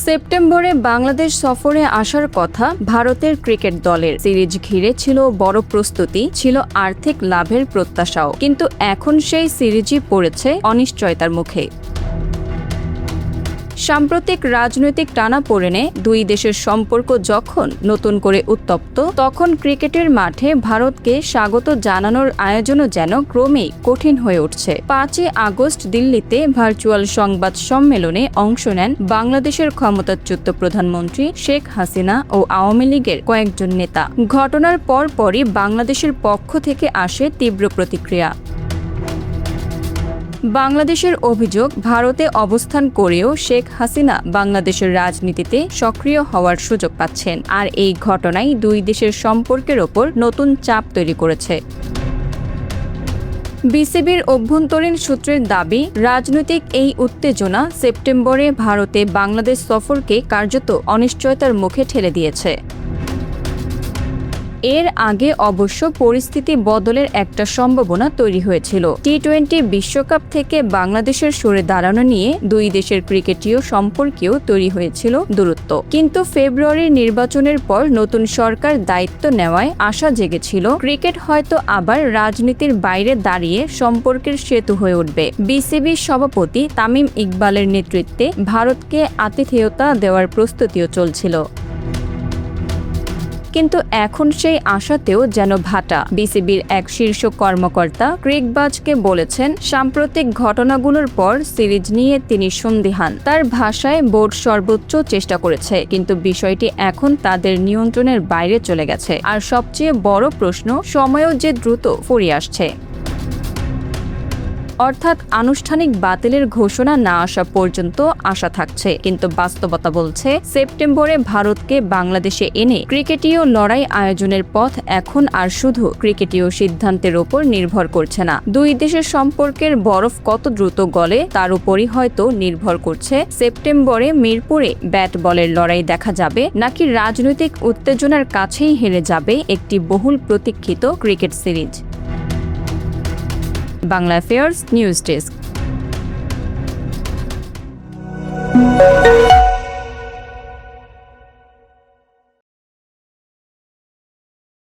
সেপ্টেম্বরে বাংলাদেশ সফরে আসার কথা ভারতের ক্রিকেট দলের। সিরিজ ঘিরে ছিল বড় প্রস্তুতি, ছিল আর্থিক লাভের প্রত্যাশাও, কিন্তু এখন সেই সিরিজই পড়েছে অনিশ্চয়তার মুখে। সাম্প্রতিক রাজনৈতিক টানাপোড়েনে দুই দেশের সম্পর্ক যখন নতুন করে উত্তপ্ত, তখন ক্রিকেটের মাঠে ভারতকে স্বাগত জানানোর আয়োজনও যেন ক্রমেই কঠিন হয়ে উঠছে। 5 আগস্ট দিল্লিতে ভার্চুয়াল সংবাদ সম্মেলনে অংশ নেন বাংলাদেশের ক্ষমতাচ্যুত প্রধানমন্ত্রী শেখ হাসিনা ও আওয়ামী লীগের কয়েকজন নেতা। ঘটনার পরপরই বাংলাদেশের পক্ষ থেকে আসে তীব্র প্রতিক্রিয়া। বাংলাদেশের অভিযোগ, ভারতে অবস্থান করেও শেখ হাসিনা বাংলাদেশের রাজনীতিতে সক্রিয় হওয়ার সুযোগ পাচ্ছেন, আর এই ঘটনাই দুই দেশের সম্পর্কের ওপর নতুন চাপ তৈরি করেছে। বিসিবির অভ্যন্তরীণ সূত্রের দাবি, রাজনৈতিক এই উত্তেজনা সেপ্টেম্বরে ভারতে বাংলাদেশ সফরকে কার্যত অনিশ্চয়তার মুখে ঠেলে দিয়েছে। এর আগে অবশ্য পরিস্থিতি বদলের একটা সম্ভাবনা তৈরি হয়েছিল। টি-20 বিশ্বকাপ থেকে বাংলাদেশের সরে দাঁড়ানো নিয়ে দুই দেশের ক্রিকেটীয় সম্পর্কেও তৈরি হয়েছিল দূরত্ব। কিন্তু ফেব্রুয়ারির নির্বাচনের পর নতুন সরকার দায়িত্ব নেওয়ায় আশা জেগেছিল ক্রিকেট হয়তো আবার রাজনীতির বাইরে দাঁড়িয়ে সম্পর্কের সেতু হয়ে উঠবে। বিসিবির সভাপতি তামিম ইকবালের নেতৃত্বে ভারতকে আতিথেয়তা দেওয়ার প্রস্তুতিও চলছিল। কিন্তু এখন সেই আশাতেও যেন ভাটা। বিসিবির এক শীর্ষ কর্মকর্তা ক্রিকবাজকে বলেছেন, সাম্প্রতিক ঘটনাগুলোর পর সিরিজ নিয়ে তিনি সন্দিহান। তার ভাষায়, বোর্ড সর্বোচ্চ চেষ্টা করেছে, কিন্তু বিষয়টি এখন তাদের নিয়ন্ত্রণের বাইরে চলে গেছে। আর সবচেয়ে বড় প্রশ্ন, সময়ও যে দ্রুত ফুরিয়ে আসছে। অর্থাৎ আনুষ্ঠানিক বাতিলের ঘোষণা না আসা পর্যন্ত আশা থাকছে, কিন্তু বাস্তবতা বলছে সেপ্টেম্বরে ভারতকে বাংলাদেশে এনে ক্রিকেটীয় লড়াই আয়োজনের পথ এখন আর শুধু ক্রিকেটীয় সিদ্ধান্তের ওপর নির্ভর করছে না। দুই দেশের সম্পর্কের বরফ কত দ্রুত গলে তার উপরই হয়তো নির্ভর করছে সেপ্টেম্বরে মিরপুরে ব্যাট বলের লড়াই দেখা যাবে, নাকি রাজনৈতিক উত্তেজনার কাছেই হেরে যাবে একটি বহুল প্রতীক্ষিত cricket series. Bangla affairs news desk.